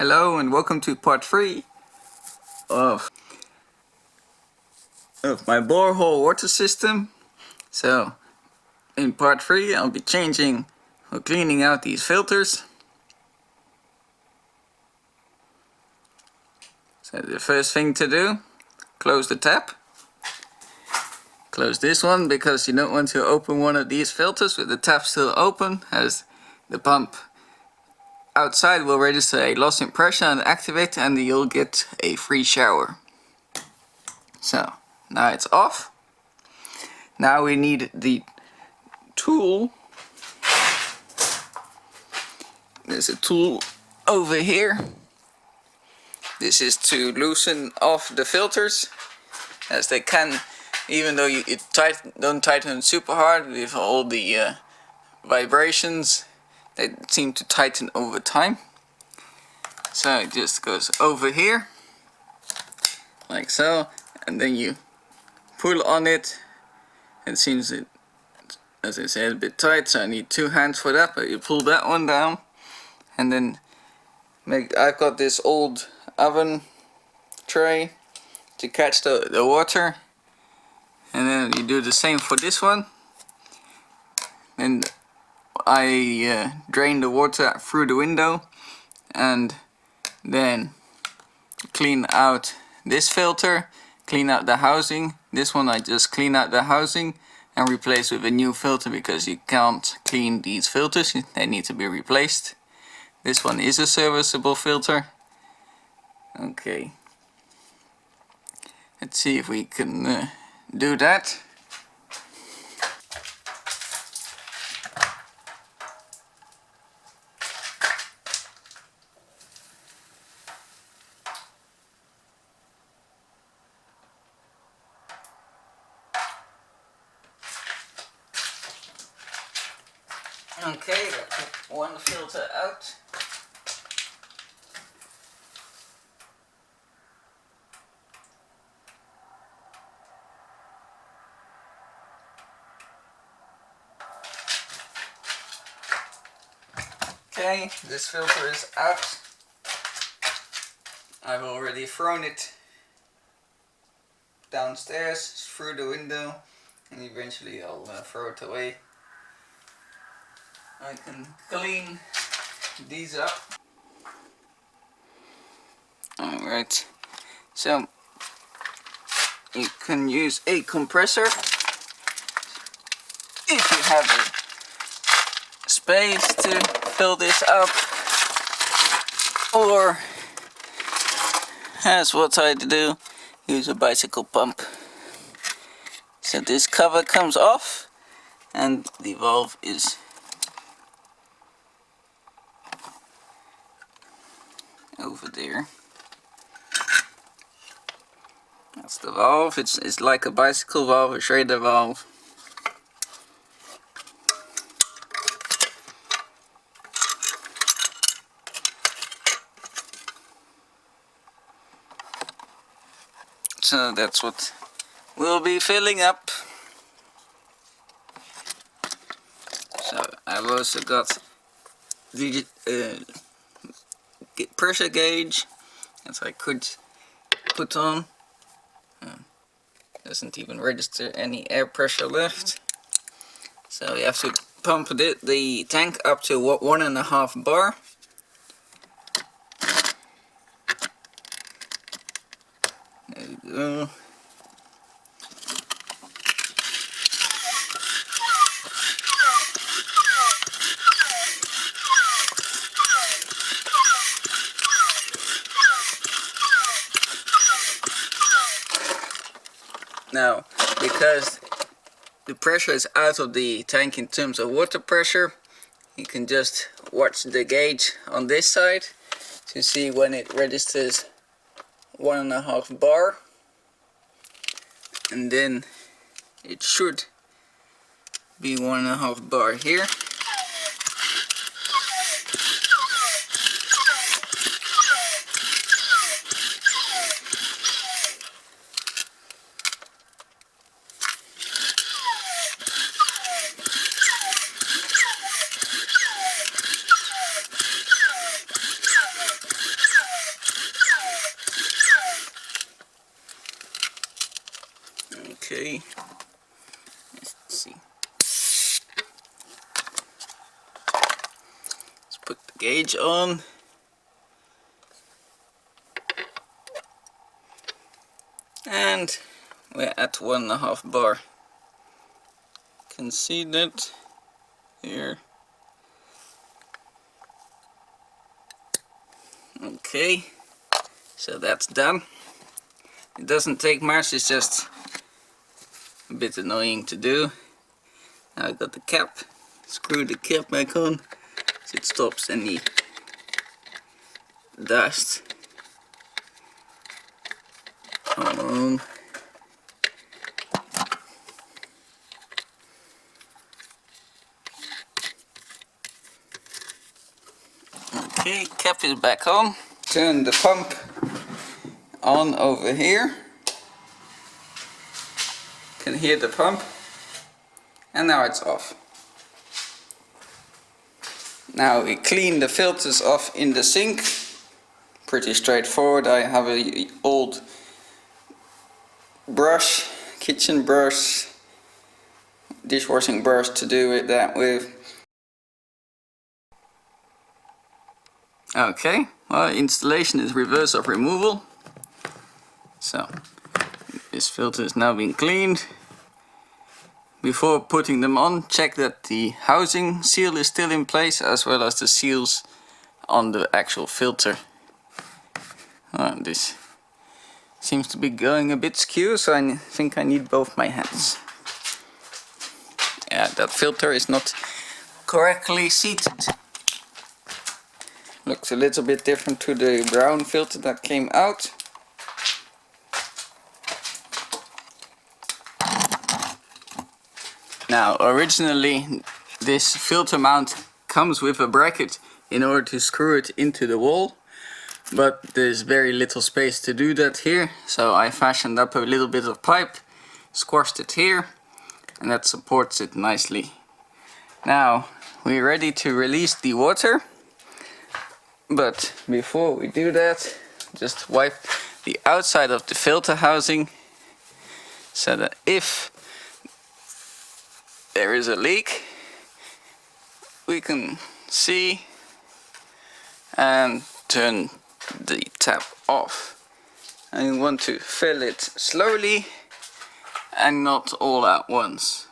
Hello and welcome to part 3 of my borehole water system. So in part 3 I'll be changing or cleaning out these filters. So the first thing to do, close the tap. Close this one because you don't want to open one of these filters with the tap still open, as the pump outside will register a loss in pressure and activate, and you'll get a free shower. So now it's off. Now we need the tool. There's a tool over here. This is to loosen off the filters, as they can, even though you don't tighten it super hard with all the vibrations, they seem to tighten over time. So it just goes over here like so, and then you pull on it. It seems, as I said, a bit tight, so I need 2 hands for that, but you pull that one down, and then I've got this old oven tray to catch the water, and then you do the same for this one. And I drain the water through the window and then clean out this filter, clean out the housing. This one I just clean out the housing and replace with a new filter, because you can't clean these filters, they need to be replaced. This one is a serviceable filter. Okay, let's see if we can do that. Okay, let's get one filter out. Okay, this filter is out. I've already thrown it downstairs through the window, and eventually I'll throw it away. I can clean these up. Alright, so you can use a compressor if you have the space to fill this up, or as what I do, use a bicycle pump. So this cover comes off and the valve is over there. That's the valve. It's like a bicycle valve, a Schrader valve. So that's what we'll be filling up. So I've also got the pressure gauge that I could put on. Doesn't even register any air pressure left. So you have to pump the tank up to 1.5 bar. There we go. Now, because the pressure is out of the tank in terms of water pressure, you can just watch the gauge on this side to see when it registers 1.5 bar, and then it should be 1.5 bar here. gauge on. And we're at 1.5 bar. Can see that here. Okay, so that's done. It doesn't take much, it's just a bit annoying to do. Now I got the cap, screw the cap back on so it stops any dust. Okay, cap is back on. Turn the pump on over here. Can hear the pump. And now it's off. Now we clean the filters off in the sink. Pretty straightforward. I have a old brush, kitchen brush, dishwashing brush to do that with. Okay, well, installation is reverse of removal. So this filter is now being cleaned. Before putting them on, check that the housing seal is still in place, as well as the seals on the actual filter. This seems to be going a bit skew, so I think I need both my hands. Yeah, that filter is not correctly seated. Looks a little bit different to the brown filter that came out. Now, originally this filter mount comes with a bracket in order to screw it into the wall, but there's very little space to do that here, so I fashioned up a little bit of pipe, squashed it here, and that supports it nicely. Now we're ready to release the water, but before we do that, just wipe the outside of the filter housing so that if there is a leak we can see, and turn the tap off. And you want to fill it slowly and not all at once.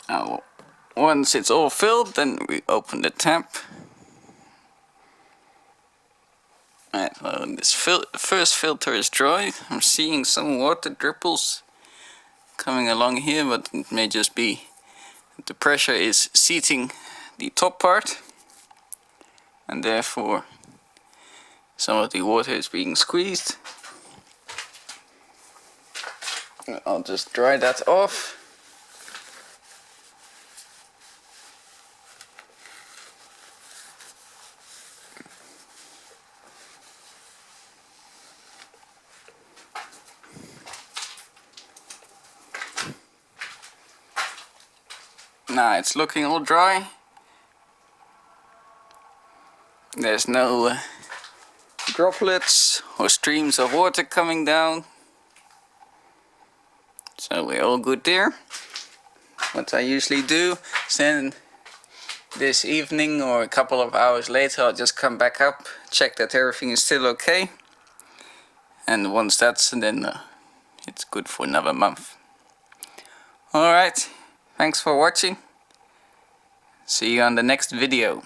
Now, once it's all filled, then we open the tap. Right, well, this first filter is dry. I'm seeing some water dripples coming along here, but it may just be the pressure is seating the top part, and therefore some of the water is being squeezed. I'll just dry that off. Now it's looking all dry. There's no droplets or streams of water coming down. So we're all good there. What I usually do is then this evening or a couple of hours later I'll just come back up, check that everything is still okay. And once that's then it's good for another month. Alright, thanks for watching. See you on the next video.